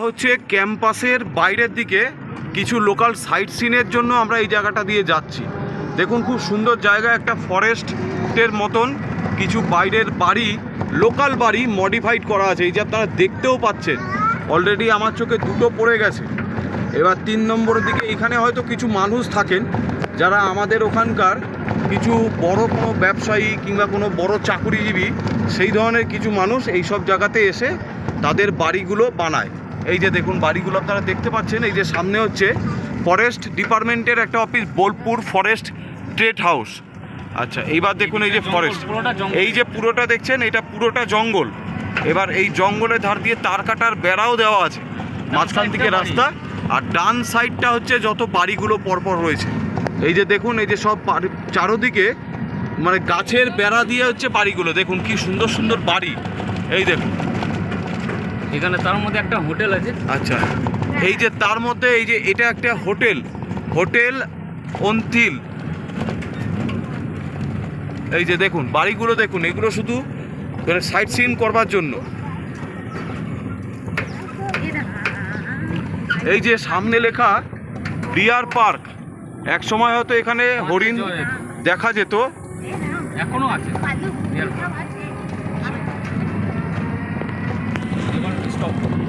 হচ্ছে ক্যাম্পাসের বাইরের দিকে কিছু লোকাল সাইট সিনের জন্য আমরা এই জায়গাটা দিয়ে যাচ্ছি। দেখুন খুব সুন্দর জায়গা, একটা ফরেস্টের মতন কিছু বাইরের বাড়ি, লোকাল বাড়ি মডিফাইড করা আছে। এই যে আপনারা দেখতেও পাচ্ছেন, অলরেডি আমার চোখে দুটো পড়ে গেছে। এবার 3 নম্বরের দিকে এখানে হয়তো কিছু মানুষ থাকেন যারা আমাদের ওখানকার কিছু বড় কোনো ব্যবসায়ী কিংবা কোনো বড় চাকুরিজীবী, সেই ধরনের কিছু মানুষ এই সব জায়গাতে এসে তাদের বাড়িগুলো বানায়। এই যে দেখুন বাড়িগুলো আপনারা দেখতে পাচ্ছেন। এই যে সামনে হচ্ছে ফরেস্ট ডিপার্টমেন্টের একটা office, Bolpur forest trade house. আচ্ছা, এইবার দেখুন এই যে ফরেস্ট, এই যে পুরোটা দেখছেন এটা পুরোটা জঙ্গল। এবার এই জঙ্গলের ধার দিয়ে তার কাটার বেড়াও দেওয়া আছে, মাঝখান থেকে রাস্তা, আর ডান সাইডটা হচ্ছে যত বাড়িগুলো পরপর রয়েছে। এই যে দেখুন এই যে সব চারোদিকে মানে গাছের বেড়া দিয়ে হচ্ছে বাড়িগুলো। দেখুন কি সুন্দর সুন্দর বাড়ি। এই দেখুন এখানে তার মধ্যে একটা হোটেল আছে। আচ্ছা, এই যে তার মধ্যে এই যে এটা একটা হোটেল, হোটেল অন্তিল। এই যে দেখুন বাড়িগুলো দেখুন, এগুলো শুধু সাইট সিন করবার জন্য। এই যে সামনে লেখা ডিয়ার পার্ক, এক সময় হয়তো এখানে হরিণ দেখা যেত, এখনো আছে। Stop.